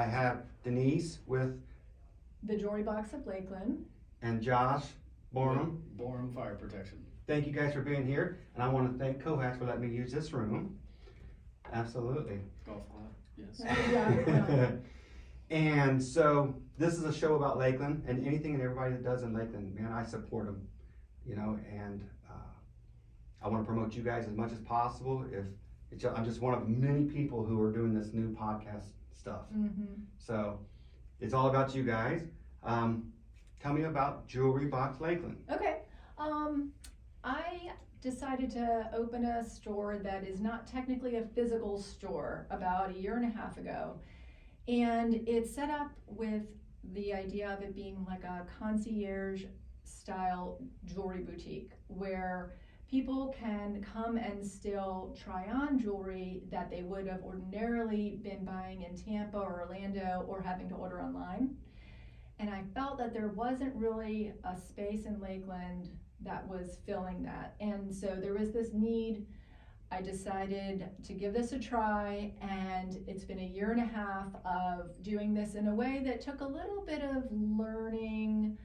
I have Denise with the Jewelry Box of Lakeland. and Josh Borem. Borem Fire Protection. Thank you guys for being here, and I want to thank Kovacs for letting me use this room. Absolutely. Golf lot, yes. Yeah. And so this is a show about Lakeland, and anything and everybody that does in Lakeland, man, I support them, and I want to promote you guys as much as possible. I'm just one of many people who are doing this new podcast stuff. Mm-hmm. So it's all about you guys. Tell me about Jewelry Box Lakeland. Okay. I decided to open a store that is not technically a physical store about 1.5 years ago. And it's set up with the idea of it being like a concierge style jewelry boutique where people can come and still try on jewelry that they would have ordinarily been buying in Tampa or Orlando or having to order online. And I felt that there wasn't really a space in Lakeland that was filling that. And so there was this need. I decided to give this a try, and it's been 1.5 years of doing this in a way that took a little bit of learning,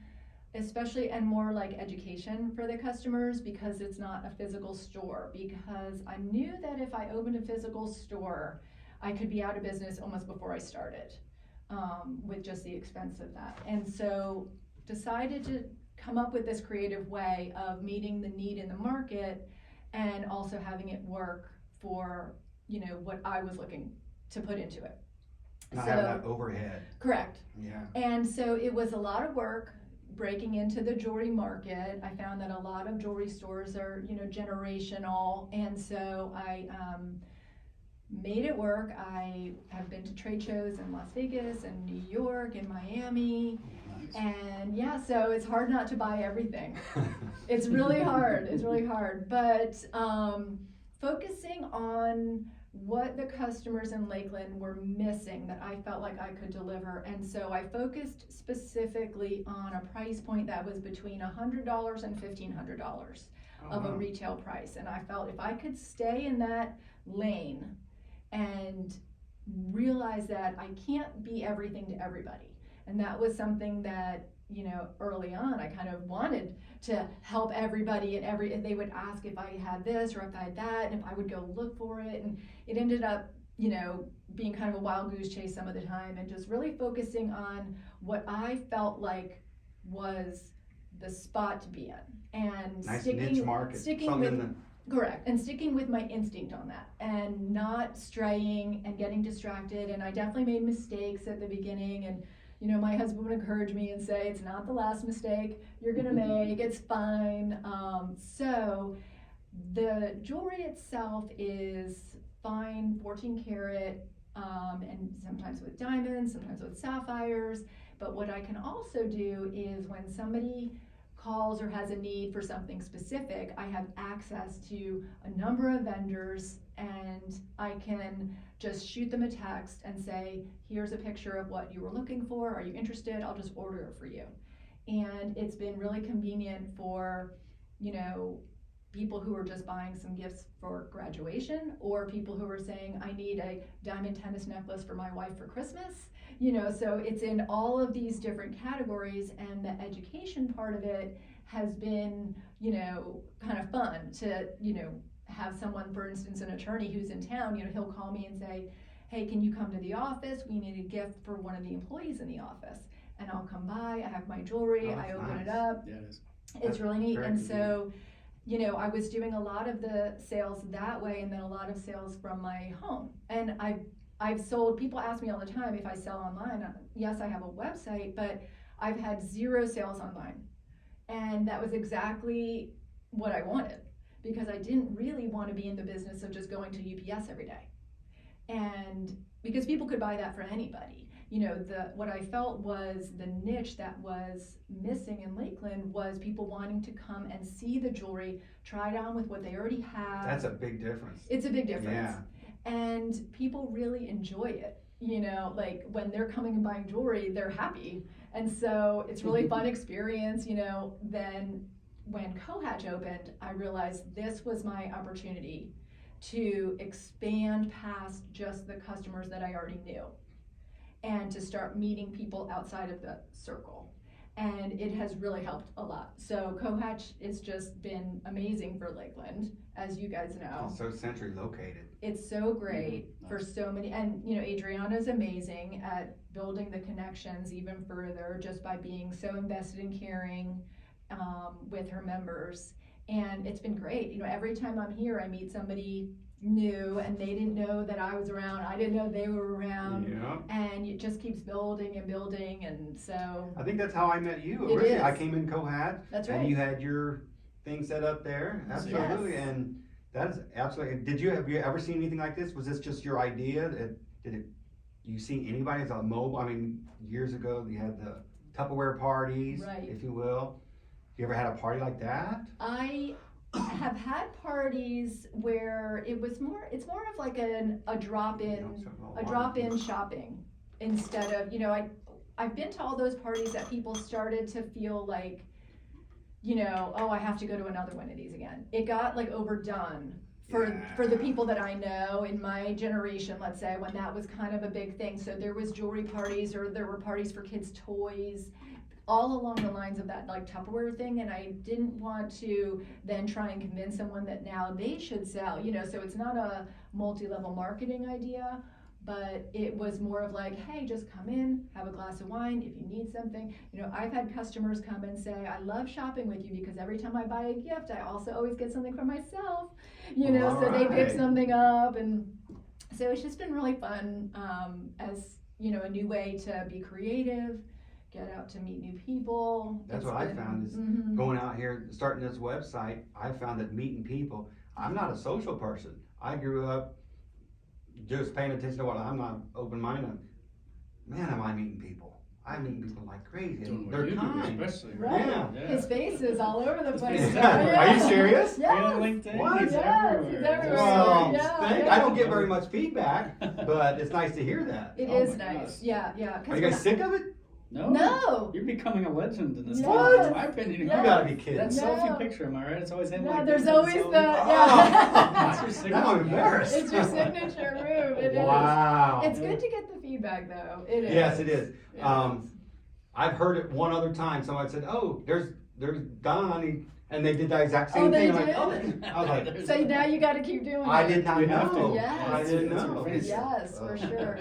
especially, and more like education for the customers, because it's not a physical store. Because I knew that if I opened a physical store, I could be out of business almost before I started, with just the expense of that. And so decided to come up with this creative way of meeting the need in the market and also having it work for, what I was looking to put into it. Not having that overhead. Correct. Yeah. And so it was a lot of work breaking into the jewelry market. I found that a lot of jewelry stores are, generational. And so I made it work. I have been to trade shows in Las Vegas and New York and Miami. Nice. And yeah, so it's hard not to buy everything. It's really hard. It's really hard. But focusing on what the customers in Lakeland were missing that I felt like I could deliver. And so I focused specifically on a price point that was between $100 and $1,500 of a retail price. And I felt if I could stay in that lane and realize that I can't be everything to everybody. And that was something that, early on, I kind of wanted to help everybody, and they would ask if I had this or if I had that, and if I would go look for it. And it ended up, being kind of a wild goose chase some of the time, and just really focusing on what I felt like was the spot to be in. And nice niche market. Correct, and sticking with my instinct on that and not straying and getting distracted. And I definitely made mistakes at the beginning, and my husband would encourage me and say, it's not the last mistake you're gonna make, it's fine. So the jewelry itself is fine, 14 karat, and sometimes with diamonds, sometimes with sapphires. But what I can also do is when somebody calls or has a need for something specific, I have access to a number of vendors, and I can just shoot them a text and say, here's a picture of what you were looking for. Are you interested? I'll just order it for you. And it's been really convenient for, people who are just buying some gifts for graduation, or people who are saying, I need a diamond tennis necklace for my wife for Christmas. So it's in all of these different categories, and the education part of it has been, kind of fun to, have someone, for instance, an attorney who's in town, he'll call me and say, hey, can you come to the office? We need a gift for one of the employees in the office. And I'll come by, I have my jewelry, I open it up. Yeah, it is. It's really neat. And convenient. so, I was doing a lot of the sales that way, and then a lot of sales from my home. And I've sold, people ask me all the time if I sell online. Yes, I have a website, but I've had 0 sales online. And that was exactly what I wanted, because I didn't really want to be in the business of just going to UPS every day. And because people could buy that for anybody. What I felt was the niche that was missing in Lakeland was people wanting to come and see the jewelry, try it on with what they already have. That's a big difference. It's a big difference. Yeah. And people really enjoy it. Like when they're coming and buying jewelry, they're happy. And so it's really fun experience. Then when Cohatch opened, I realized this was my opportunity to expand past just the customers that I already knew. and to start meeting people outside of the circle. And it has really helped a lot. So Cohatch has just been amazing for Lakeland, as you guys know. It's so centrally located. It's so great for so many, and Adriana's amazing at building the connections even further just by being so invested in caring with her members. And it's been great. Every time I'm here, I meet somebody new and they didn't know that I was around. I didn't know they were around. Yeah. And it just keeps building and building. And so I think that's how I met you. It Originally, is. I came in Cohat. That's And right. you had your thing set up there. Absolutely. Yes. And that's absolutely. Have you ever seen anything like this? Was this just your idea? You seen anybody as a mobile? I mean, years ago you had the Tupperware parties, Right. if you will. You ever had a party like that? I have had parties where it's more of like a drop-in shopping instead of, I've been to all those parties that people started to feel like, oh, I have to go to another one of these again. It got like overdone for the people that I know in my generation, let's say, when that was kind of a big thing. So there was jewelry parties or there were parties for kids' toys, all along the lines of that like Tupperware thing, and I didn't want to then try and convince someone that now they should sell, so it's not a multi-level marketing idea, but it was more of like, hey, just come in, have a glass of wine if you need something. I've had customers come and say, I love shopping with you because every time I buy a gift, I also always get something for myself, so they pick something up, and so it's just been really fun as, a new way to be creative, get out to meet new people. That's what I found is going out here, starting this website, I found that meeting people, I'm not a social person. I grew up just paying attention to what I'm not open-minded. Man, am I meeting people. I'm meeting people like crazy. Doing And what they're you do, kind. especially. Right. Yeah. His face is all over the place. Exactly. Are you serious? Yes. On LinkedIn, What? he's Yes, everywhere. he's everywhere. Well, Yeah. I don't get very much feedback, but it's nice to hear that. It Oh is my nice. gosh. Yeah. Are you guys sick of it? No. No. You're becoming a legend in this Yes. town, in my opinion. You Yes. gotta be kidding. That No. selfie picture, am I right? It's always him No, like there's this, always selfie. the- That's your Oh, signature. now I'm embarrassed. It's your signature move. It is. Wow. It's good to get the feedback though. It is. Yes, it is. Yeah. I've heard it one other time. Someone said, "Oh, there's Don," and they did the exact same Oh, they thing. I'm did? like, I was like, So now you got to keep doing it. I did not You have to. know. Yes. I didn't It's your know. face. Yes, for sure.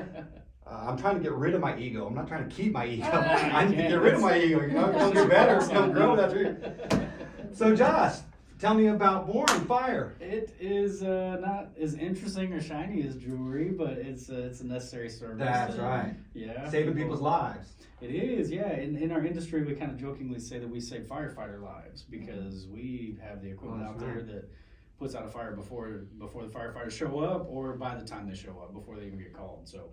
I'm trying to get rid of my ego. I'm not trying to keep my ego. Oh, I need to yeah. get rid of my ego. Don't get better. Don't grow. That's right. So, Josh, tell me about Borem Fire. It is not as interesting or shiny as jewelry, but it's a necessary service. That's right. Yeah. Saving people's lives. It is, yeah. In our industry, we kind of jokingly say that we save firefighter lives because we have the equipment Oh, out that's there right. that puts out a fire before the firefighters show up or by the time they show up, before they even get called. So,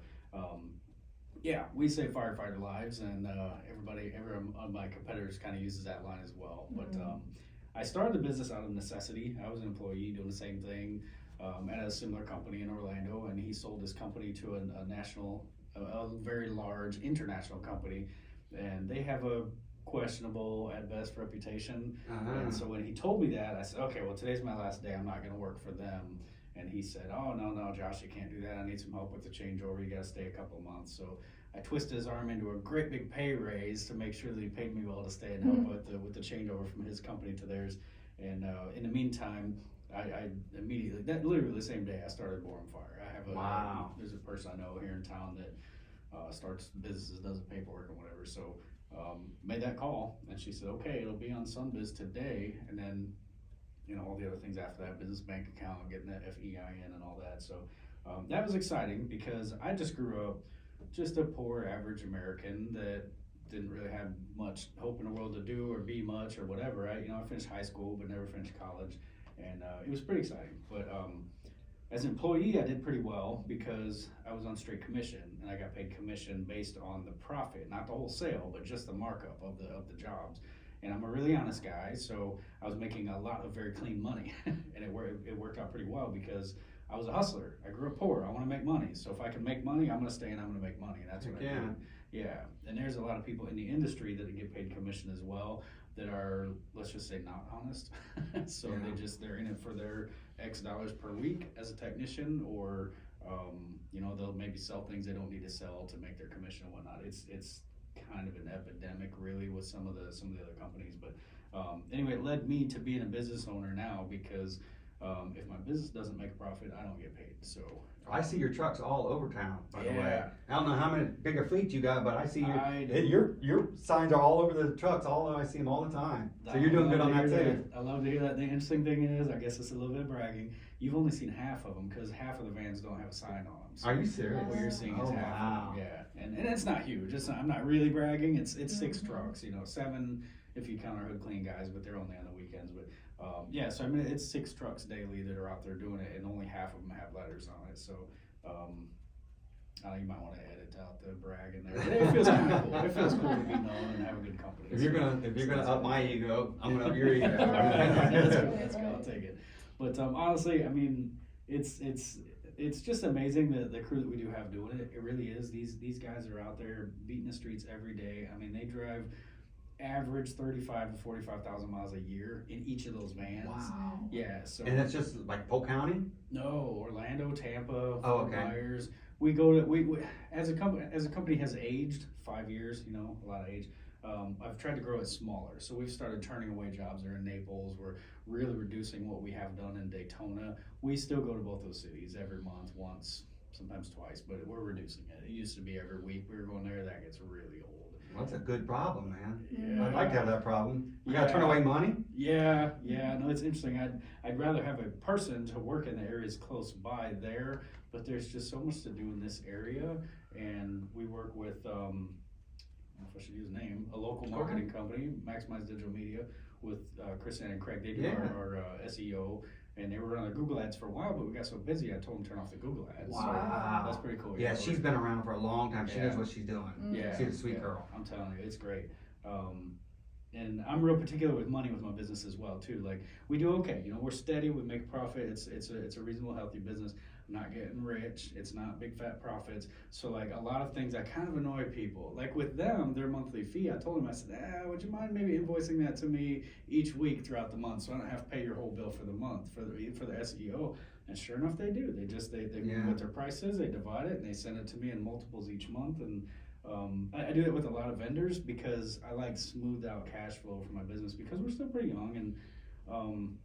yeah, we save firefighter lives, and every of my competitors kind of uses that line as well. But I started the business out of necessity. I was an employee doing the same thing at a similar company in Orlando, and he sold his company to a national, a very large international company, and they have a questionable at best reputation. And so when he told me that, I said, okay, well, today's my last day. I'm not going to work for them. And he said, oh, no, Josh, you can't do that. I need some help with the changeover. You got to stay a couple of months. So I twisted his arm into a great big pay raise to make sure that he paid me well to stay and help with the changeover from his company to theirs. And in the meantime, I immediately, literally the same day, I started Borem Fire. I have there's a person I know here in town that starts businesses, does the paperwork and whatever. So made that call, and she said, okay, it'll be on Sunbiz today, and then all the other things after that, business bank account, getting that FEIN and all that. So that was exciting because I just grew up just a poor average American that didn't really have much hope in the world to do or be much or whatever. I finished high school but never finished college, and it was pretty exciting. But as an employee, I did pretty well because I was on straight commission, and I got paid commission based on the profit, not the whole sale, but just the markup of the jobs. And I'm a really honest guy, so I was making a lot of very clean money, and it worked out pretty well because I was a hustler. I grew up poor. I want to make money. So if I can make money, I'm going to stay and I'm going to make money. And that's what I do. Yeah. And there's a lot of people in the industry that get paid commission as well that are, let's just say, not honest. So they're in it for their X dollars per week as a technician, or You know, they'll maybe sell things they don't need to sell to make their commission and whatnot. It's kind of an epidemic really with some of the other companies. But anyway, it led me to being a business owner now because if my business doesn't make a profit, I don't get paid. So I see your trucks all over town, by the way. Yeah. I don't know how many big a fleet you got, but I see I do. your signs are all over the trucks. I see them all the time. So you're doing good on that too. I love to hear that. The interesting thing is, I guess it's a little bit of bragging. You've only seen half of them because half of the vans don't have a sign on them. So Are you serious? what you're seeing is Oh, half wow. of them. Yeah, and it's not huge. It's not, I'm not really bragging. It's 6 trucks. You know, 7 if you count our hood clean guys, but they're only on the weekends. But yeah, so I mean, it's 6 trucks daily that are out there doing it, and only half of them have letters on it. So. You might want to edit out the brag in there. It feels kind of cool. It feels cool to be known and have a good company. If you're gonna up my ego, I'm gonna up your ego. Let's go. I'll take it. But honestly, I mean, it's just amazing the crew that we do have doing it. It really is. These guys are out there beating the streets every day. I mean, they drive average 35 to 45,000 miles a year in each of those vans. Wow. Yeah. So. And it's just like Polk County? No, Orlando, Tampa, Oh, Fort okay. Myers. We go to we as a company has aged 5 years. You know, a lot of age. I've tried to grow it smaller, so we've started turning away jobs that are in Naples. We're really reducing what we have done in Daytona. We still go to both those cities every month, once, sometimes twice, but we're reducing it. It used to be every week we were going there. That gets really old. Well, that's a good problem, man. Yeah. I'd like to have that problem. You gotta Yeah. turn away money? Yeah. No, it's interesting. I'd rather have a person to work in the areas close by there, but there's just so much to do in this area, and we work with, I don't know if I should use a name, a local marketing company, Maximize Digital Media, with Kristen and Craig. They do Yeah. our SEO, and they were on the Google ads for a while, but we got so busy, I told them to turn off the Google ads. Wow. So that's pretty cool. Yeah, she's been around for a long time. She Yeah. knows what she's doing. Yeah, She's a sweet yeah, girl. I'm telling you, it's great. And I'm real particular with money with my business as well too. Like we do okay, you know, we're steady, we make a profit. It's a reasonable, healthy business. I'm not getting rich. It's not big fat profits. So like a lot of things that kind of annoy people. Like with them, their monthly fee. I told them, I said, would you mind maybe invoicing that to me each week throughout the month, so I don't have to pay your whole bill for the month for the SEO. And sure enough, they do. They Yeah. what their price is, they divide it, and they send it to me in multiples each month. And I do that with a lot of vendors because I like smoothed out cash flow for my business because we're still pretty young, and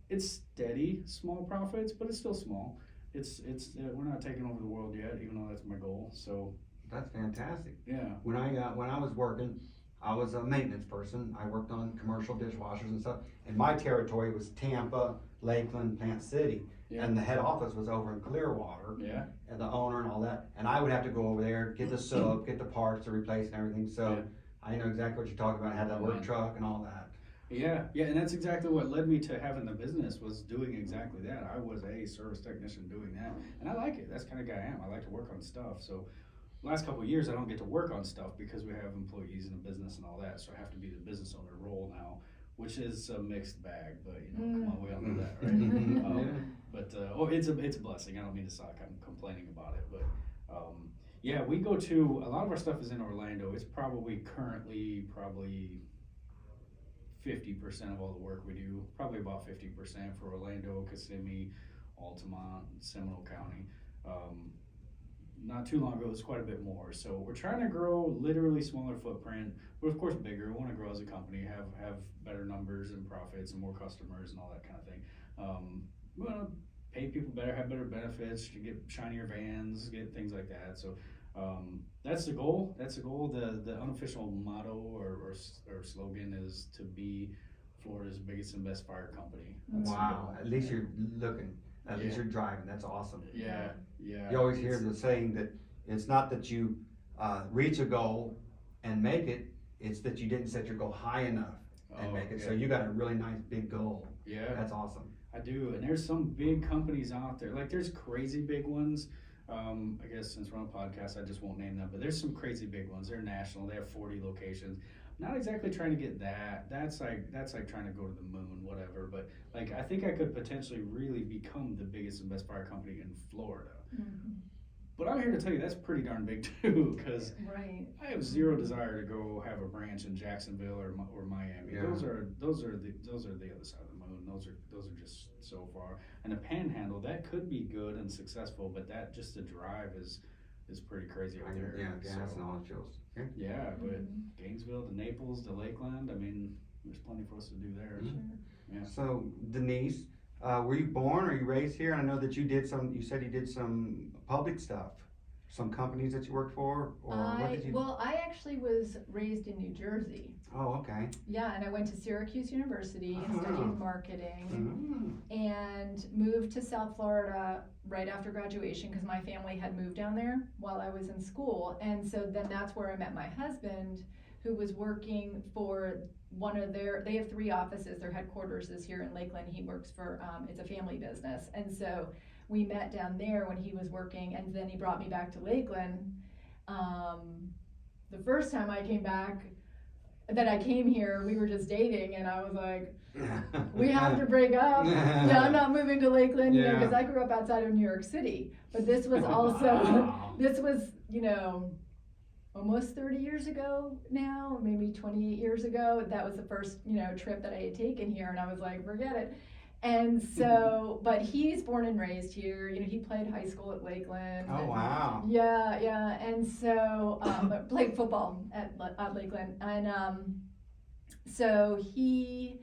it's steady, small profits, but it's still small. It's we're not taking over the world yet, even though that's my goal. So That's fantastic. yeah, When I was working, I was a maintenance person. I worked on commercial dishwashers and stuff. And my territory was Tampa, Lakeland, Plant City. Yeah. And the head office was over in Clearwater. yeah, And the owner and all that. And I would have to go over there, get the soap, get the parts to replace and everything. So Yeah. I know exactly what you're talking about. I had that work Right. truck and all that. yeah, and that's exactly what led me to having the business, was doing exactly that. I was a service technician doing that, and I like it. That's the kind of guy I am. I like to work on stuff. So last couple of years I don't get to work on stuff because we have employees in the business and all that, so I have to be the business owner role now, which is a mixed bag, but you know, come on, we all know that, right? Yeah. But it's a blessing. I don't mean to suck. I'm complaining about it, but yeah, we go to, a lot of our stuff is in Orlando. It's probably 50% of all the work we do, probably about 50% for Orlando, Kissimmee, Altamont, Seminole County. Not too long ago, it was quite a bit more. So we're trying to grow literally smaller footprint, but of course bigger. We want to grow as a company, have better numbers and profits and more customers and all that kind of thing. We want to pay people better, have better benefits, to get shinier vans, get things like that. So that's the goal. The unofficial motto or slogan is to be Florida's biggest and best fire company. That's the Wow. goal. At least you're looking. At least Yeah. you're driving. That's awesome. Yeah. You always hear the saying that it's not that you reach a goal and make it, it's that you didn't set your goal high enough and make it. So you got a really nice big goal. Yeah. That's awesome. I do, and there's some big companies out there. Like there's crazy big ones. I guess since we're on a podcast, I just won't name them, but there's some crazy big ones. They're national. They have 40 locations. Not exactly trying to get that. That's like trying to go to the moon, whatever. But like I think I could potentially really become the biggest and best fire company in Florida. But I'm here to tell you that's pretty darn big too, because Right. I have zero desire to go have a branch in Jacksonville or Miami. Yeah. Those are the other side of the moon. and those are just so far. And the Panhandle, that could be good and successful, but that just the drive is pretty crazy out there. Yeah, gas So, and all fuels. Okay. yeah, but Gainesville to Naples to Lakeland, I mean, there's plenty for us to do there. Yeah. So Denise, were you born or you raised here? And I know that you said you did some public stuff, some companies that you worked for, or what did you? Well, I actually was raised in New Jersey. Oh, okay. Yeah, and I went to Syracuse University and studied marketing Mm. and moved to South Florida right after graduation because my family had moved down there while I was in school. And so then that's where I met my husband, who was working for they have 3 offices. Their headquarters is here in Lakeland. He works for, it's a family business. And so we met down there when he was working, and then he brought me back to Lakeland. The first time I came back, that I came here, we were just dating, and I was like, we have to break up. Yeah, I'm not moving to Lakeland, you know, because I grew up outside of New York City. But this was also, Wow. this was, you know, almost 30 years ago now, maybe 28 years ago. That was the first, you know, trip that I had taken here, and I was like, forget it. And so, but he's born and raised here. You know, he played high school at Lakeland. Oh, wow. Yeah. And so, played football at Lakeland. And so he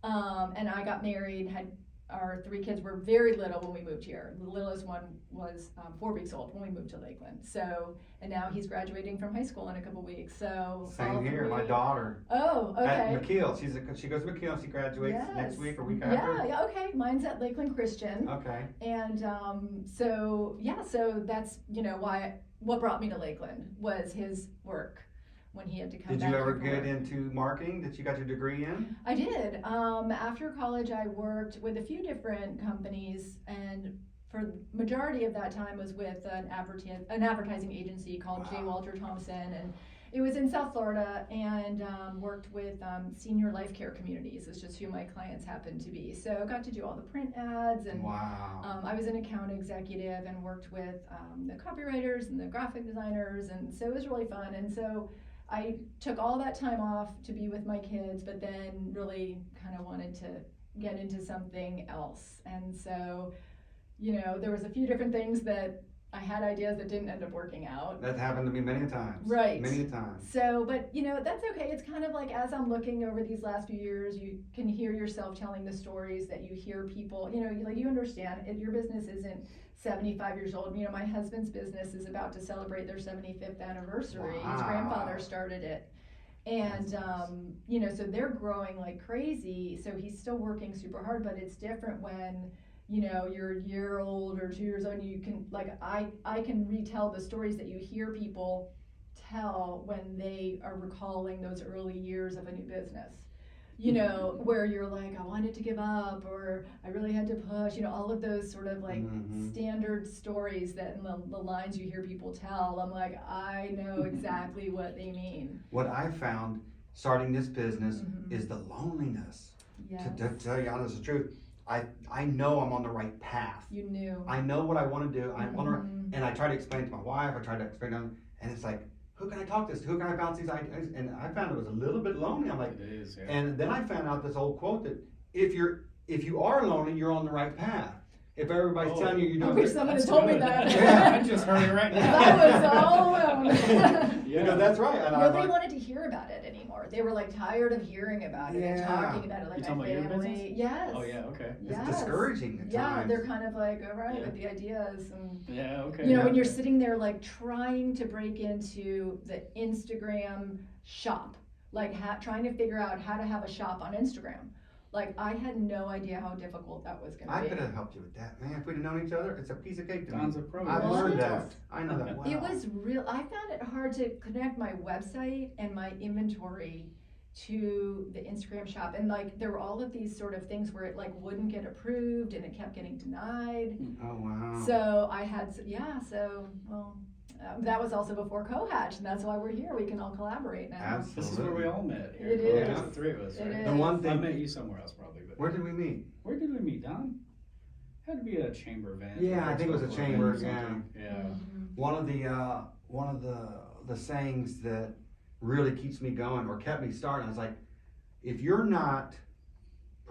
and I got married, had our 3 kids were very little when we moved here. The littlest one was 4 weeks old when we moved to Lakeland. So, and now he's graduating from high school in a couple weeks. So Same here, my daughter. Oh, At okay. McKeel, she goes to McKeel, she graduates next week or week after. Yeah, okay. Mine's at Lakeland Christian. Okay. And so that's, you know, what brought me to Lakeland was his work when he had to come Did back you ever here for get work. into marketing that you got your degree in? I did. After college, I worked with a few different companies, and for the majority of that time was with an advertising agency called J. Walter Thompson, and it was in South Florida, and worked with senior life care communities. It's just who my clients happened to be. So I got to do all the print ads, and Wow. I was an account executive and worked with the copywriters and the graphic designers, and so it was really fun. And so I took all that time off to be with my kids, but then really kind of wanted to get into something else. And so, you know, there was a few different things that I had ideas that didn't end up working out. That happened to me many times. Right. Many times. So, but you know, that's okay. It's kind of like as I'm looking over these last few years, you can hear yourself telling the stories that you hear people, you know, like you understand your business isn't 75 years old. You know, my husband's business is about to celebrate their 75th anniversary. His Wow. grandfather started it. And, you know, so they're growing like crazy. So he's still working super hard, but it's different when, you know, you're a year old or 2 years old, and you can, like, I can retell the stories that you hear people tell when they are recalling those early years of a new business. You know, where you're like, I wanted to give up, or I really had to push, you know, all of those sort of like standard stories that in the lines you hear people tell. I'm like, I know exactly what they mean. What I found starting this business is the loneliness. Yes. To tell you honest the truth, I know I'm on the right path. You knew. I know what I want to do. I want to, and I try to explain to my wife. I try to explain to them, and it's like, who can I talk to? Who can I bounce these ideas? And I found it was a little bit lonely. I'm like, It is, yeah. and then I found out this old quote that if you are lonely, you're on the right path. If everybody's telling you I don't, wish someone had told me that. Yeah. I just heard it right now. I was all alone. you know, that's right. And I was Nobody like, wanted to hear about it anymore. They were like tired of hearing about it and Yeah. talking about it. Like You my talking about your family. business? Yes. Oh yeah, okay. it's Yes. discouraging at Yeah, times. they're kind of like, all right, Yeah. with the ideas and. Yeah, okay. You know, yeah. when you're sitting there like trying to break into the Instagram shop, like trying to figure out how to have a shop on Instagram. Like I had no idea how difficult that was going to I be. could have helped you with that, man. If we'd have known each other, it's a piece of cake to me. Gonzo Pro. I've Was learned it? that. I know that well. It was real. I found it hard to connect my website and my inventory to the Instagram shop, and like there were all of these sort of things where it like wouldn't get approved and it kept getting denied. Oh wow. So I had, that was also before Cohatch, and that's why we're here. We can all collaborate now. Absolutely. This is where we all met. Here. It Yeah, is. the 3 of us. It Right? is. The one I thing. met you somewhere else probably, but Where did we meet? where did we meet, Don? Had to be a chamber event. Yeah, I think it was a Or chamber, something. Yeah. Mhm. One of the sayings that really keeps me going or kept me starting. I was like, if you're not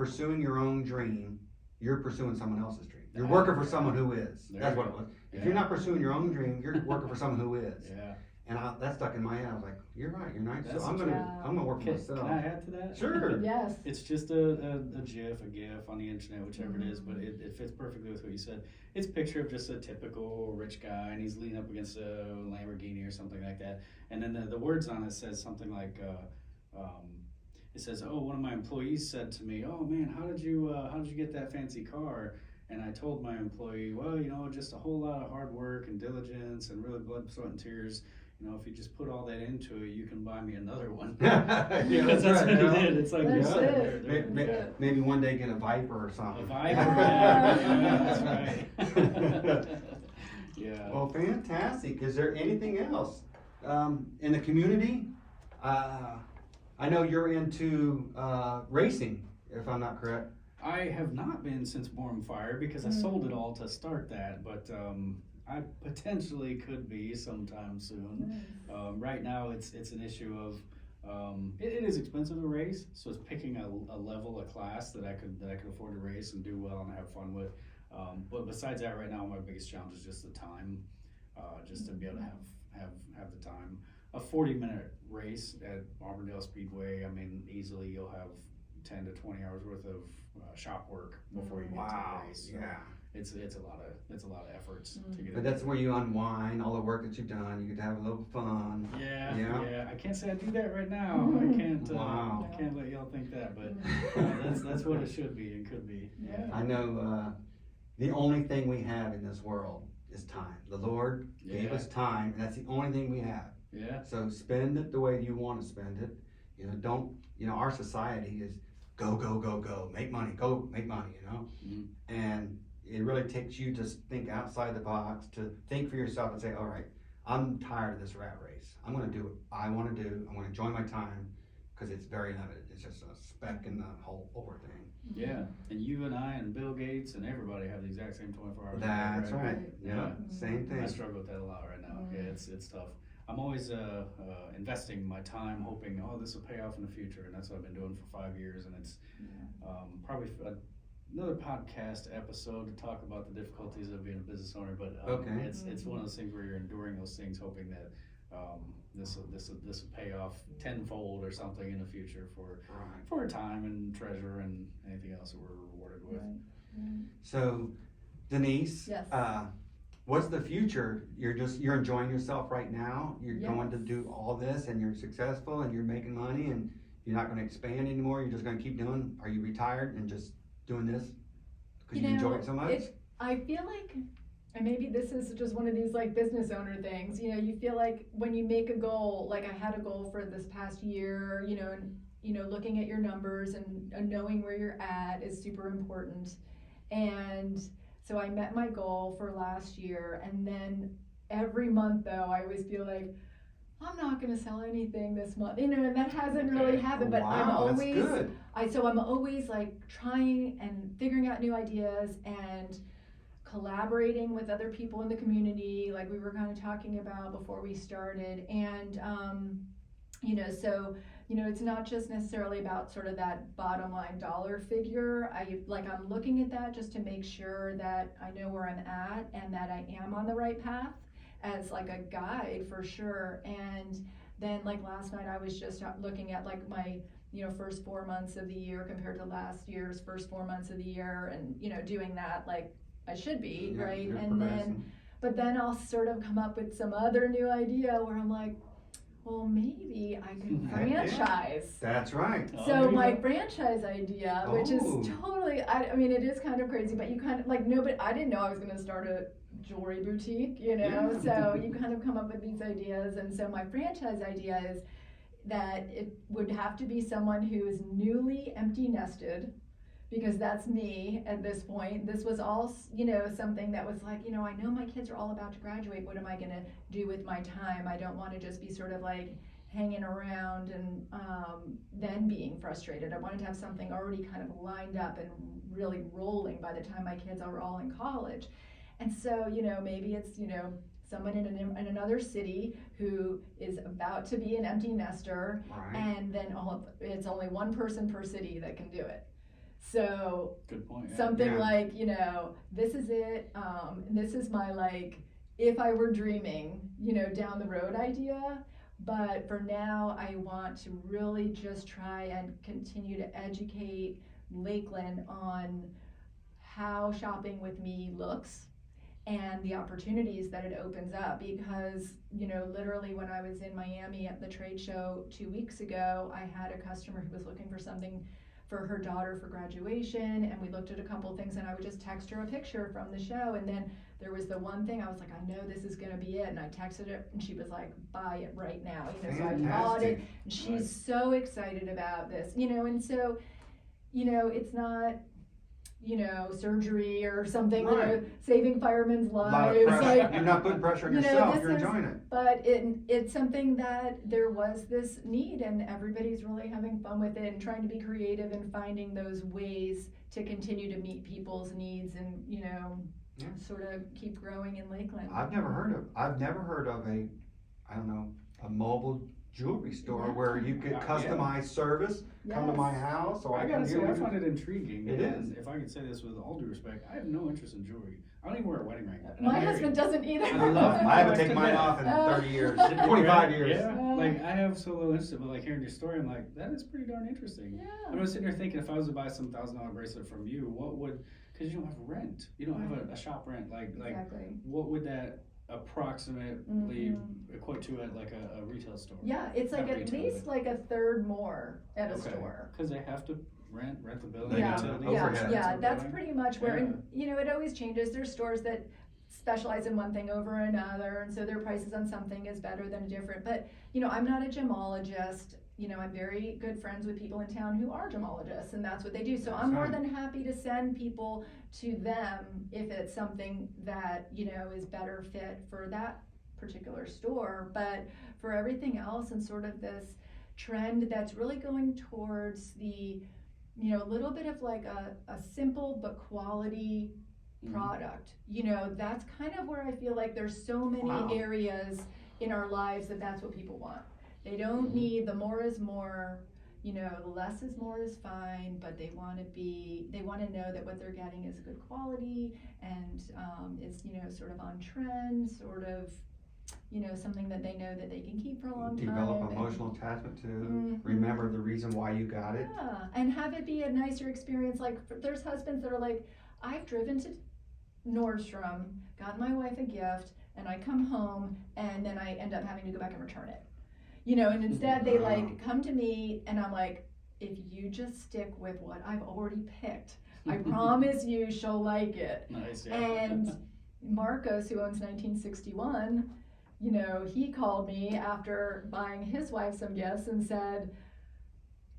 pursuing your own dream, you're pursuing someone else's dream. You're working for someone who is. There That's you what it go. was. If Yeah. you're not pursuing your own dream, you're working for someone who is. Yeah. And that stuck in my head. I was like, you're right. You're right. That's So I'm gonna work for Can myself. I add to that? Sure. Yes. It's just a GIF on the internet, whichever it is, but it fits perfectly with what you said. It's a picture of just a typical rich guy, and he's leaning up against a Lamborghini or something like that. And then the words on it says something like, it says, "Oh, one of my employees said to me, oh man, how did you get that fancy car?" And I told my employee, well, just a whole lot of hard work and diligence and really blood, sweat, and tears. If you just put all that into it, you can buy me another one. Because that's right, what he did. It's like you That's said, it. Maybe one day get a Viper or something. a Viper. Yeah, that's right. Yeah. Well, fantastic. Is there anything else in the community? I know you're into racing, if I'm not correct. I have not been since Borem Fire because I sold it all to start that, but I potentially could be sometime soon. Right now, it's an issue of it is expensive to race, so it's picking a class that I could afford to race and do well and have fun with. But besides that, right now my biggest challenge is just the time, just to be able to have the time. A 40-minute race at Auburndale Speedway, I mean, easily you'll have 10 to 20 hours worth of shop work before you get to the race. So Yeah. it's a lot of efforts to get. But that's where you unwind all the work that you've done. You get to have a little fun. Yeah. I can't say I do that right now. I can't. Wow. I can't let y'all think that, but that's what it should be and could be. Yeah. I know the only thing we have in this world is time. The Lord gave us time, and that's the only thing we have. Yeah. So spend it the way you want to spend it. Don't. Our society is go, make money, go make money. Mhm. And it really takes you to think outside the box, to think for yourself and say, all right, I'm tired of this rat race. I'm going to do what I want to do. I'm going to enjoy my time because it's very limited. It's just a speck in the whole over thing. Yeah, and you and I and Bill Gates and everybody have the exact same 24 hours. That's right. Right. Yeah, same thing. I struggle with that a lot right now. Yeah, it's tough. I'm always investing my time, hoping, this will pay off in the future, and that's what I've been doing for 5 years. And it's probably another podcast episode to talk about the difficulties of being a business owner. But it's one of those things where you're enduring those things, hoping that this will pay off tenfold or something in the future for time and treasure and anything else that we're rewarded with. So, Denise, Yes. What's the future? You're enjoying yourself right now. You're Yes. going to do all this, and you're successful, and you're making money, and you're not going to expand anymore. You're just going to keep doing. Are you retired and just doing this because you enjoy it so much? I feel like, and maybe this is just one of these like business owner things. You feel like when you make a goal, like I had a goal for this past year. And looking at your numbers and knowing where you're at is super important. And so I met my goal for last year, and then every month though, I always feel like, I'm not gonna sell anything this month, and that hasn't really happened, but I'm always, that's good. I'm always like trying and figuring out new ideas and collaborating with other people in the community, like we were kind of talking about before we started, and it's not just necessarily about sort of that bottom line dollar figure. I'm looking at that just to make sure that I know where I'm at and that I am on the right path as like a guide for sure. And then like last night I was just looking at like my first 4 months of the year compared to last year's first 4 months of the year, and doing that like I should be, right? And then I'll sort of come up with some other new idea where I'm like, well, maybe I could franchise. That's right. So my franchise idea, which is totally, it is kind of crazy, but you kind of like, but I didn't know I was going to start a jewelry boutique, so you kind of come up with these ideas. And so my franchise idea is that it would have to be someone who is newly empty nested, because that's me at this point. This was all, something that was like, I know my kids are all about to graduate. What am I going to do with my time? I don't want to just be sort of like hanging around and then being frustrated. I wanted to have something already kind of lined up and really rolling by the time my kids are all in college. And so, maybe it's, someone in another city who is about to be an empty nester, and then it's only one person per city that can do it. So Good point. Yeah. something Yeah. like, you know, this is it, and this is my, like, if I were dreaming, you know, down the road idea. But for now, I want to really just try and continue to educate Lakeland on how shopping with me looks and the opportunities that it opens up. Because, you know, literally when I was in Miami at the trade show 2 weeks ago, I had a customer who was looking for something for her daughter for graduation, and we looked at a couple things, and I would just text her a picture from the show, and then there was the one thing I was like, I know this is gonna be it, and I texted her, and she was like, buy it right now, you know. So I bought it, Fantastic. and she's so excited about this, you know. And so, you know, it's not, you know, surgery or something, you know, Right. saving firemen's A lot lives, of pressure. like, You're not putting pressure on you know, yourself. this You're is- enjoying it. but it's something that there was this need, and everybody's really having fun with it and trying to be creative and finding those ways to continue to meet people's needs and, you know, Yeah. sort of keep growing in Lakeland. I've never heard of a, I don't know, a mobile jewelry store Yeah. where you could Yeah. customize service, come to my Yes. house, or I I gotta come say, I here. find it intriguing. It and is. If I could say this with all due respect, I have no interest in jewelry. I don't even wear a wedding ring. And My I'm husband married. doesn't either. I love I haven't taken mine off in 30 years, 25 years. Yeah, like I have so little interest, but like hearing your story, I'm like, that is pretty darn interesting. Yeah. I was sitting there thinking, if I was to buy some $1,000 bracelet from you, what would? Because you don't have rent, you don't have a shop rent. Like Exactly. what would that approximately equate to at like a retail store? Yeah, it's like Not at retail, least like a third more at a store. Because they have to rent the building, Yeah, utilities, yeah, overhead. yeah, and that's everything. pretty much where, Yeah. and, you know, it always changes. There's stores that specialize in one thing over another, and so their prices on something is better than different. But, you know, I'm not a gemologist. You know, I'm very good friends with people in town who are gemologists, and that's what they do. So I'm more than happy to send people to them if it's something that, you know, is better fit for that particular store. But for everything else, and sort of this trend that's really going towards the, you know, a little bit of like a simple but quality product. You know, that's kind of where I feel like there's so many Wow. areas in our lives that's what people want. They don't need the more is more, you know, the less is more is fine, but they want to know that what they're getting is good quality and is, you know, sort of on trend, sort of, you know, something that they know that they can keep for a long time. Develop emotional attachment to, Mhm. remember the reason why you got it. Yeah, and have it be a nicer experience. Like, there's husbands that are like, I've driven to Nordstrom, got my wife a gift, and I come home, and then I end up having to go back and return it. You know, and instead they like come to me, and I'm like, if you just stick with what I've already picked, I promise you she'll like it. Nice, yeah. And Marcos, who owns 1961, you know, he called me after buying his wife some gifts and said,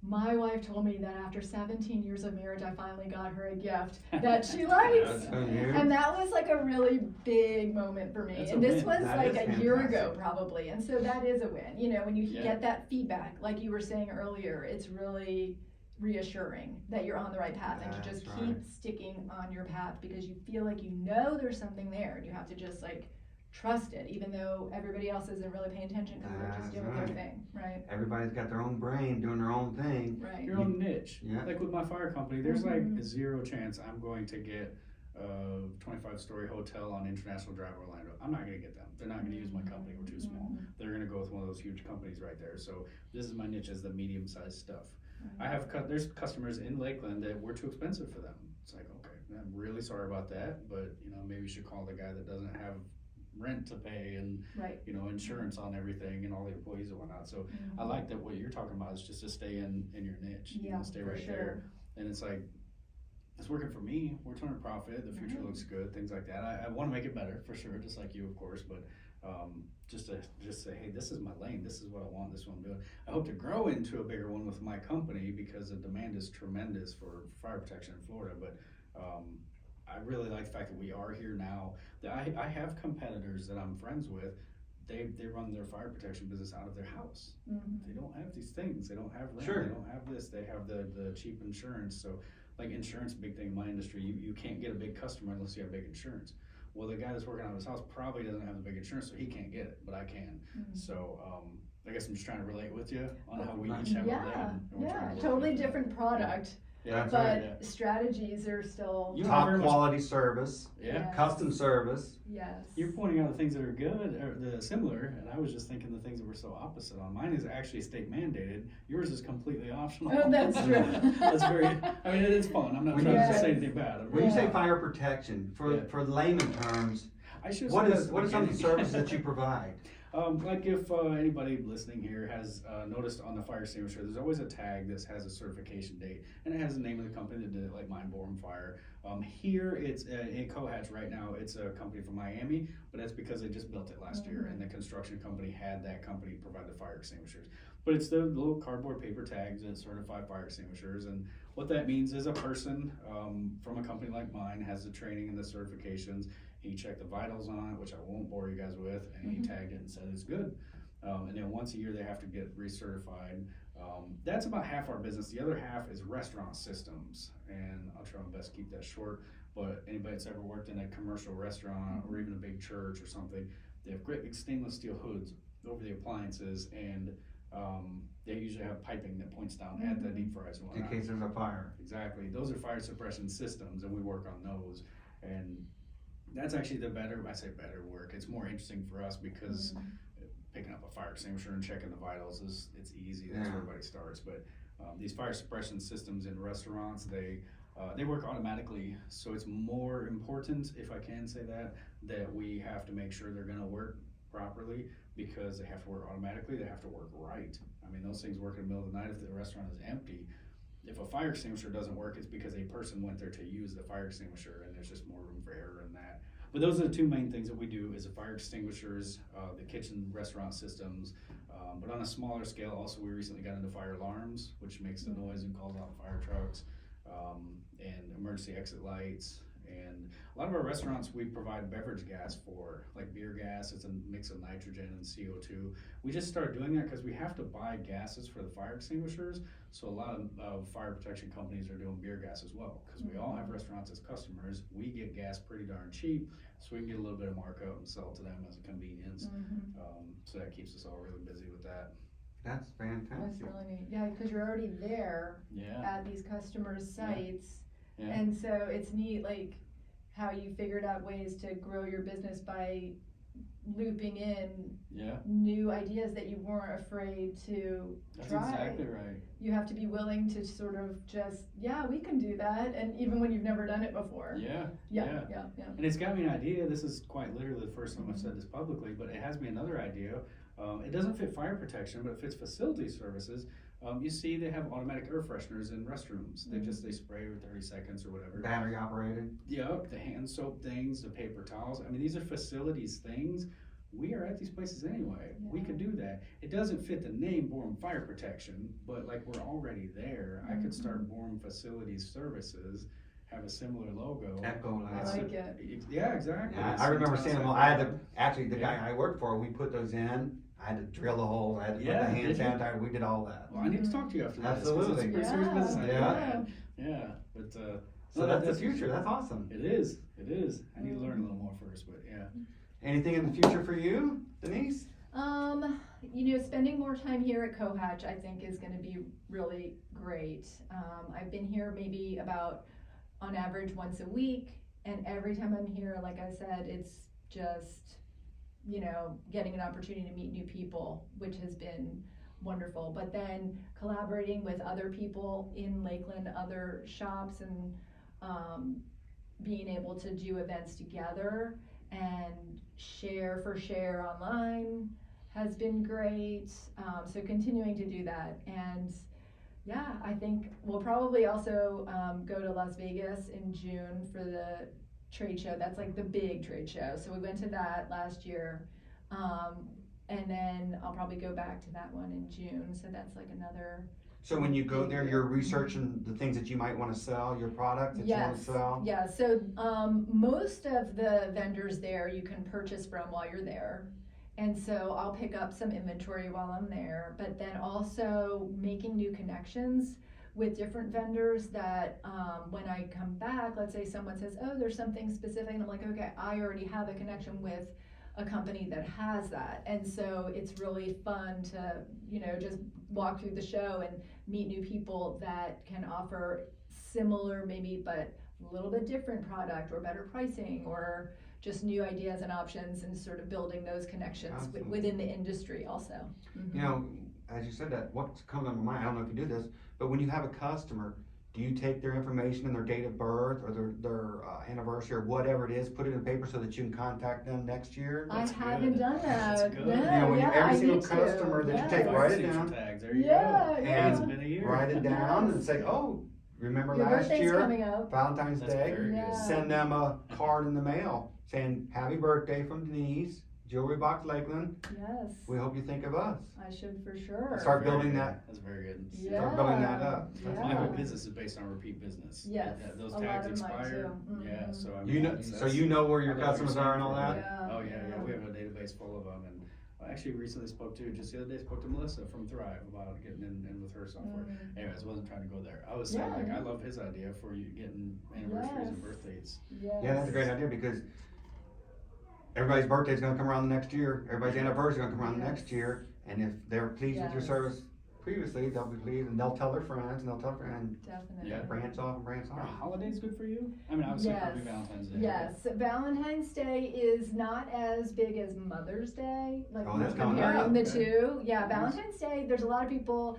my wife told me that after 17 years of marriage, I finally got her a gift that she likes. And that was like a really big moment for me. That's a and this win. was That like is a year ago fantastic. probably. And so that is a win. You know, when you Yeah. get that feedback, like you were saying earlier, it's really reassuring that you're on the right path and to That's just right. keep sticking on your path because you feel like you know there's something there and you have to just like trust it, even though everybody else isn't really paying attention because they're just That's doing right. their thing, right? Everybody's got their own brain doing their own thing. Right. Your own niche. Yeah. Like with my fire company, there's like Mhm. a zero chance I'm going to get a 25-story hotel on International Drive, Orlando. I'm not going to get them. They're not going to use my company. We're too small. Mhm. They're going to go with one of those huge companies right there. So this is my niche, is the medium-sized stuff. Mm-hmm. I have there's customers in Lakeland that were too expensive for them. It's like, okay, I'm really sorry about that, but you know, maybe you should call the guy that doesn't have rent to pay and Right. you know, insurance on everything and all the employees and whatnot. So I Mhm. like that what you're talking about is just to stay in your niche. You Yeah, know, stay for right sure. there. And it's like, it's working for me. We're turning a profit. The future Right. looks good. Things like that. I want to make it better for sure, just like you, of course. But just to say, hey, this is my lane. This is what I want. This is what I'm doing. I hope to grow into a bigger one with my company because the demand is tremendous for fire protection in Florida. But I really like the fact that we are here now. That I have competitors that I'm friends with. They run their fire protection business out of their house. Mhm. They don't have these things. They don't have rent. Sure. They don't have this. They have the cheap insurance. So like insurance, big thing in my industry. You can't get a big customer unless you have big insurance. Well, the guy that's working out of his house probably doesn't have the big insurance, so he can't get it, but I can. Mhm. So I guess I'm just trying to relate with you on how we each have a Yeah, lane. And we're trying yeah, to work totally with it. different product. Yeah, That's but right. Yeah. strategies are still, You are Top very much- quality service, Yeah. custom service. yes. You're pointing out the things that are good or the similar, and I was just thinking the things that were so opposite on. Mine is actually state mandated. Yours is completely optional. Oh, that's true. That's very. I mean, it's fun. I'm not When trying you- to say anything bad. I'm When you really say not. fire protection, Yeah. for layman terms, I should what say is that what are at some the of the beginning. services that you provide? Like if anybody listening here has noticed on the fire extinguisher, there's always a tag that has a certification date, and it has the name of the company that did it, like mine, Borem Fire. Here it's in Cohatch right now. It's a company from Miami, but that's because they just built it last year, and the construction company had that company provide the fire extinguishers. But it's the little cardboard paper tags that certify fire extinguishers, and what that means is a person from a company like mine has the training and the certifications. He checked the vitals on it, which I won't bore you guys with, and he tagged it and said it's good. And then once a year they have to get recertified. That's about half our business. The other half is restaurant systems, and I'll try my best to keep that short. But anybody that's ever worked in a commercial restaurant or even a big church or something, they have great big stainless steel hoods over the appliances, and they usually have piping that points down at the deep fryers and In whatnot. case there's a fire. Exactly. Those are fire suppression systems, and we work on those. And that's actually the better, I say better work. It's more interesting for us because picking up a fire extinguisher and checking the vitals it's easy. That's where everybody starts. But these fire suppression systems in restaurants, they work automatically. So it's more important, if I can say that we have to make sure they're going to work properly because they have to work automatically. They have to work right. I mean, those things work in the middle of the night if the restaurant is empty. If a fire extinguisher doesn't work, it's because a person went there to use the fire extinguisher, and there's just more room for error in that. But those are the two main things that we do: is the fire extinguishers, the kitchen restaurant systems. But on a smaller scale, also we recently got into fire alarms, which makes the noise and calls out fire trucks, and emergency exit lights. And a lot of our restaurants we provide beverage gas for, like beer gas. It's a mix of nitrogen and CO2. We just started doing that because we have to buy gases for the fire extinguishers. So a lot of fire protection companies are doing beer gas as well, because we all have restaurants as customers. We get gas pretty darn cheap, so we can get a little bit of markup and sell it to them as a convenience. So that keeps us all really busy with that. That's fantastic. That's really neat. Yeah, because you're already there Yeah. at these customers' sites. Yeah. And so it's neat, like, how you figured out ways to grow your business by looping in Yeah. new ideas that you weren't afraid to That's try. exactly right. You have to be willing to sort of just, yeah, we can do that, and even when you've never done it before. Yeah. Yeah. And it's got me an idea. This is quite literally the first time I've said this publicly, but it has me another idea. It doesn't fit fire protection, but it fits facility services. You see they have automatic air fresheners in restrooms. They spray every 30 seconds or whatever. Battery operated. Yep, the hand soap things, the paper towels. I mean, these are facilities things. We are at these places anyway. We could do that. It doesn't fit the name Borem Fire Protection, but like we're already there. I could start Borem Facilities Services, have a similar logo. Echo I lights. like it. Yeah, exactly. Yeah, It's I remember sometimes seeing them all. like I had that. to, actually, the guy I worked for, we put those in. I had to drill the holes. I had to put Yeah, the hand did you? sanitizer. We did all that. Well, I need to talk to you after this. 'cause Absolutely. It's a pretty serious business idea. Yeah. Yeah, but So that's the future. That's awesome. It is. It is. I need to learn a little more first, but yeah. Anything in the future for you, Denise? Spending more time here at Cohatch, I think, is going to be really great. I've been here maybe about, on average, once a week, and every time I'm here, like I said, it's just, getting an opportunity to meet new people, which has been wonderful. But then collaborating with other people in Lakeland, other shops, and being able to do events together and share online has been great. So continuing to do that. And yeah, I think we'll probably also go to Las Vegas in June for the trade show. That's like the big trade show. So we went to that last year. And then I'll probably go back to that one in June. So that's like another. So when you go there, you're researching the things that you might want to sell, your product that you want to sell? Yeah, so most of the vendors there you can purchase from while you're there. And so I'll pick up some inventory while I'm there, but then also making new connections with different vendors that when I come back, let's say someone says, oh, there's something specific, and I'm like, okay, I already have a connection with a company that has that. And so it's really fun to, just walk through the show and meet new people that can offer similar maybe, but a little bit different product or better pricing or just new ideas and options, and sort of building those connections Absolutely. within the industry also. You know, as you said that, what's coming to my mind, I don't know if you do this, but when you have a customer, do you take their information and their date of birth or their anniversary or whatever it is, put it in paper so that you can contact them next year? I That's haven't good. done That's that. good. No, You know, when you- yeah, every I single need to. customer that you Yeah. take, Fire write it signature down. tags, there you Yeah, go. yeah. It's been a year. Write it down and Yes. say, oh, remember Your last birthday's year, coming up. Valentine's That's Day? very Yeah. good. Send them a card in the mail saying, happy birthday from Denise, Jewelry Box Lakeland. Yes, We hope you think of us. I should for sure. Start Very building good. that. That's very good. Yeah. Start building that up. Yeah. My whole business is based on repeat business. Yes, Those a tags lot of mine expire. too. Yeah, Mhm. so I You mean, know, that's- so you know where your I know what you're customers are and all saying. that? Yeah. Oh yeah, we have a database full of them, and I actually recently spoke to, just the other day, spoke to Melissa from Thrive about getting in with her software. Mm. Anyways, wasn't trying to go there. I was saying, Yeah, like, yeah. I love his idea for you getting anniversaries and Yes. birthdays. Yes. Yeah, that's a great idea because everybody's birthday's gonna come around the next year, everybody's anniversary's gonna come around the Yes. next year, and if they're pleased with your Yes. service previously, they'll be pleased, and they'll tell their friends, and they'll tell their friends, Definitely. Yeah. branch off and branch Are off. holidays good for you? I mean, obviously Yes. probably Valentine's Day. Yes, Valentine's Day is not as big as Mother's Day, like Oh, that's coming comparing up. the Okay. two. Yeah, Nice. Valentine's Day, there's a lot of people,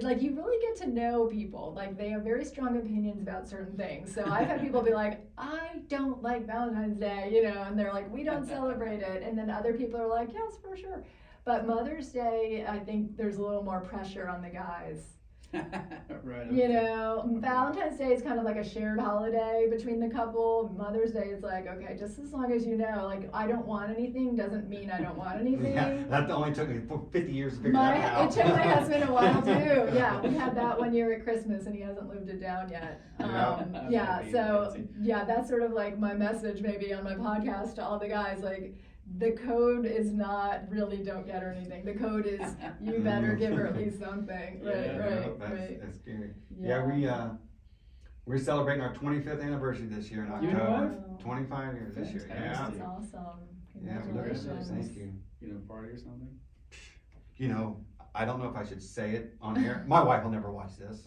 like you really get to know people. Like they have very strong opinions about certain things. So I've had people be like, I don't like Valentine's Day, and they're like, we don't celebrate it. And then other people are like, yes, for sure. But Mother's Day, I think there's a little more pressure on the guys. Right. Valentine's Day is kind of like a shared holiday between the couple. Mother's Day is like, okay, just as long as you know, like I don't want anything doesn't mean I don't want anything. Yeah, that only took me 50 years to figure that It out. took my husband a while too. Yeah, we had that one year at Christmas and he hasn't lived it down yet. Yeah. So yeah, that's sort of like my message maybe on my podcast to all the guys, like the code is not really don't get her anything. The code is you better give her at least something. Yeah, That's scary. Yeah, we're celebrating our 25th anniversary this year in You and your October. wife? 25 years this year. Yeah. Fantastic. That's awesome. Yeah, Congratulations. thank you. Party or something? I don't know if I should say it on air. My wife will never watch this.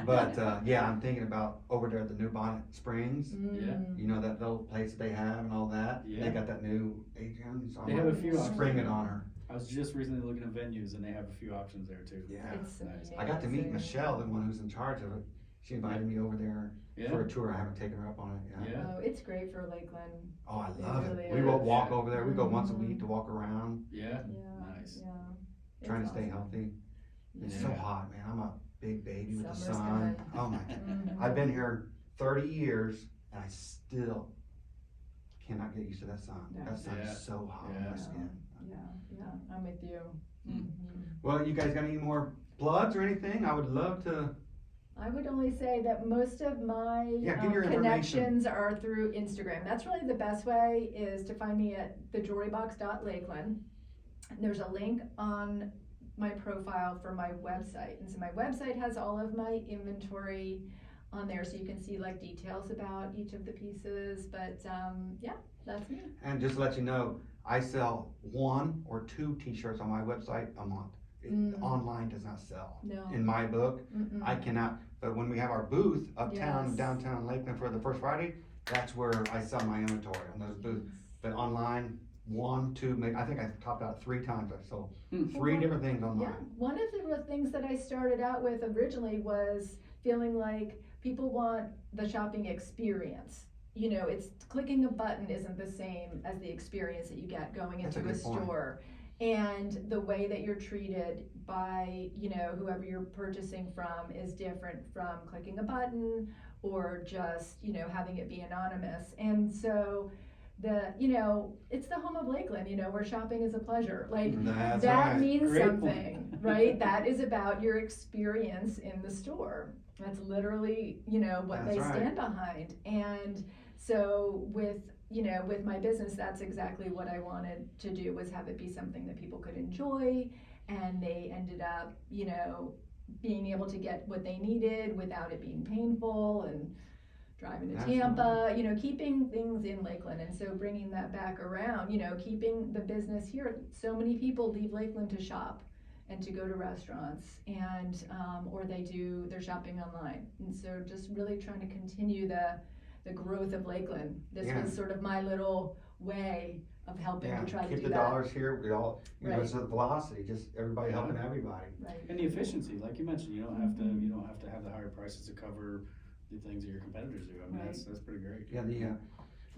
But yeah, I'm thinking about over there at the New Bonnet Springs. Mm. That little place that they have and all that. Yeah. They got that new atrium. So They I'm have a gonna few spring options. it on her. I was just recently looking at venues and they have a few options there too. Yeah. It's Nice. I got to meet amazing. Michelle, the one who's in charge of it. She invited me over there Yeah. for a tour. I haven't taken her up on it yet. Yeah. Oh, it's great for Lakeland. Oh, I It love it. really We will is. walk over there. We go once a Mhm. week to walk around, Yeah. Yeah. Nice. Yeah. trying to It's stay awesome. healthy. It's Yeah. so hot, man. I'm a big baby with the Summer's sun. coming. Oh my God. Mhm. I've been here 30 years and I still cannot get used to that sun. Yeah. That sun Yeah. is so hot on Yeah. my skin. Yeah, I'm with you. Mm. Mhm. Well, you guys got any more plugs or anything? I would love to. I would only say that most of my Yeah, give your information. connections are through Instagram. That's really the best way, is to find me at thejewelrybox.lakeland. There's a link on my profile for my website. And so my website has all of my inventory on there, so you can see like details about each of the pieces. But yeah, that's me. And just to let you know, I sell 1 or 2 t-shirts on my website a month. Online does not sell. No. In my book, Mm-mm. I cannot. But when we have our booth uptown, Yes. downtown Lakeland for the first Friday, that's where I sell my inventory on those booths. But online, 1, 2, maybe, I think I've topped out 3 times. I sold 3 different things Yeah, online. one of the things that I started out with originally was feeling like people want the shopping experience. It's clicking a button isn't the same as the experience that you get going That's a into a good point. store. And the way that you're treated by, whoever you're purchasing from is different from clicking a button or just, having it be anonymous. And so it's the home of Lakeland, where shopping is a pleasure. Like, That's that right. means Great something, point. right? That is about your experience in the store. That's literally, what That's they right. stand behind. And so with my business, that's exactly what I wanted to do, was have it be something that people could enjoy. And they ended up, being able to get what they needed without it being painful. And driving to Absolutely. Tampa, you know, keeping things in Lakeland. And so bringing that back around, you know, keeping the business here. So many people leave Lakeland to shop and to go to restaurants and, or they do their shopping online. And so just really trying to continue the growth of Lakeland. This Yeah. was sort of my little way of helping Yeah, to try to keep do the that. dollars here, we all, you know, Right. it's the velocity, just everybody Yeah. helping everybody. Right. And the efficiency, like you mentioned, you don't have to Mhm. you don't have to have the higher prices to cover the things that your competitors do. I mean, Right. that's pretty great. Yeah,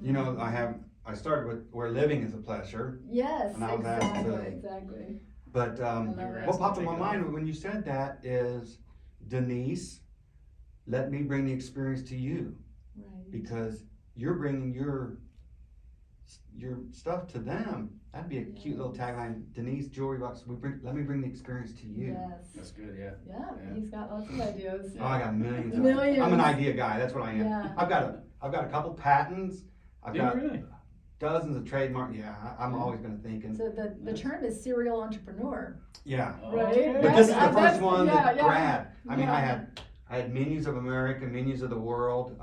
you know, I started with where living is a pleasure, Yes, And I was asked exactly, to- exactly. but, I love were it. what asked popped to in my take it off. mind when you said that is, Denise, let me bring the experience to you, Right. because you're bringing your stuff to them. That'd be a cute little tagline, Denise Jewelry Box, let me bring the experience to you. Yes. That's good, yeah. Yeah, Yeah. he's got lots of ideas. Oh, I got millions of Millions. I'm an idea guy, that's what I am. Yeah. I've got a couple patents, I've Yeah, got really? dozens of trademark, I'm Yeah. always been thinking, So the Nice. term is serial entrepreneur. yeah. Right. Okay. But this is the That's- first one that yeah, grad. I mean, yeah. I had menus of America, menus of the world.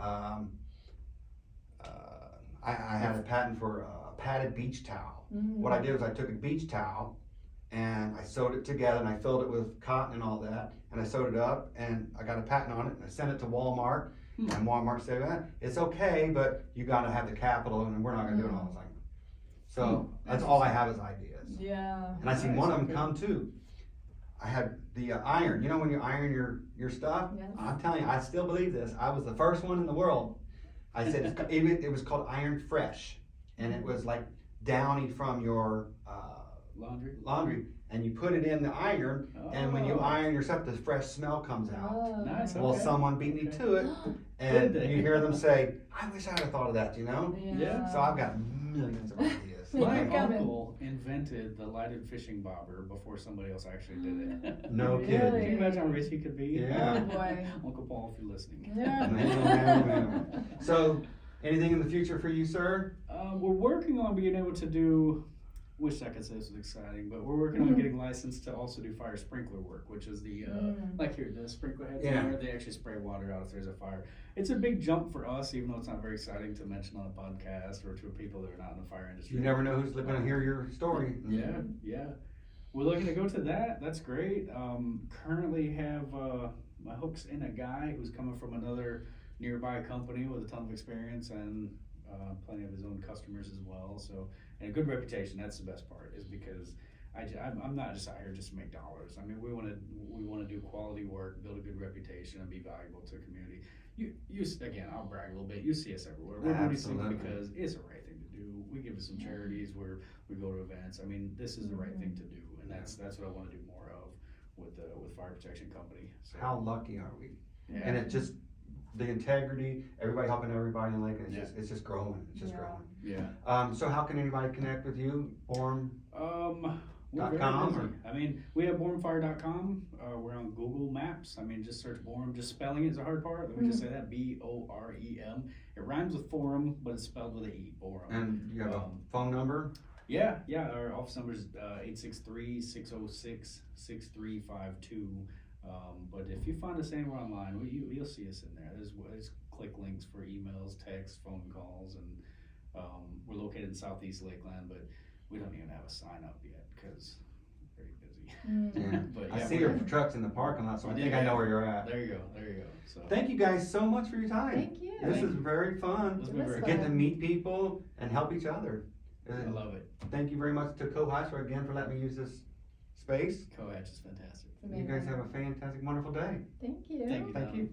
I had a patent for a padded beach towel. What I did was I took a beach towel and I sewed it together and I filled it with cotton and all that, and I sewed it up and I got a patent on it and I sent it to Walmart. And Walmart said, it's okay, but you gotta have the capital and we're not gonna do it all. I was like, so that's all I have is ideas. Yeah. And I seen Nice, one of them okay. come too. I had the iron. You know when you iron your stuff? Yes. I'm telling you, I still believe this. I was the first one in the world. I said it was called Iron Fresh, and it was like downy from your laundry, and you put it in the iron, and when you Oh. iron your stuff, the fresh smell comes out. Oh. Nice, Well, okay. someone beat me Okay. to it, and Did they? you hear them say, "I wish I'd have thought of that," you know? Yeah. So I've got millions of ideas. Keep My it coming. uncle invented the lighted fishing bobber before somebody else actually did it. No Really? kidding. Can you imagine how rich he could be? Yeah. Oh boy. Uncle Paul, if you're listening. Yeah. Man. So, anything in the future for you, sir? We're working on being able to do, wish I could say this was exciting, but we're working on getting licensed to also do fire sprinkler work, which is the, like here, the sprinkler heads Yeah. in there, they actually spray water out if there's a fire. It's a big jump for us, even though it's not very exciting to mention on a podcast or to people that are not in the fire industry. You never know who's going to hear your story. Yeah. We're looking to go to that. That's great. Currently have my hooks in a guy who's coming from another nearby company with a ton of experience and plenty of his own customers as well. So, and a good reputation. That's the best part, is because I'm not just out here just to make dollars. I mean, we want to do quality work, build a good reputation, and be valuable to the community. You again, I'll brag a little bit. You see us everywhere. We're doing these things Absolutely. because it's the right thing to do. We give to some charities where we go to events. I mean, this is the right thing to do, and that's what I want to do more of with Fire Protection Company. So, How lucky are we? yeah. And it just, the integrity, everybody helping everybody in Lakeland, Yeah. it's just growing. It's just Yeah. growing. Yeah. So how can anybody connect with you? Borem? We're very .com busy. or? I mean, we have boremfire.com. We're on Google Maps. I mean, just search Borem. Just spelling it is the hard part. Let me just say that, Borem. It rhymes with forum, but it's spelled with an E, Borem. And you have a phone number? Yeah. Our office number is 863-606-6352. But if you find us anywhere online, you'll see us in there. There's click links for emails, texts, phone calls, and we're located in Southeast Lakeland, but we don't even have a sign up yet because we're very busy. Yeah. But I yeah, see your trucks in the parking lot, so I think I know where you're at. There you go. So Thank you guys so much for your time. Thank you. This is very fun. It's It been was very Getting to fun. meet people and help each other. I love it. Thank you very much to Co-Hatcher again for letting me use this space. Co-Hatch is fantastic. It's You guys amazing. have a fantastic, wonderful day. Thank you. Thank you. Thank Don. you.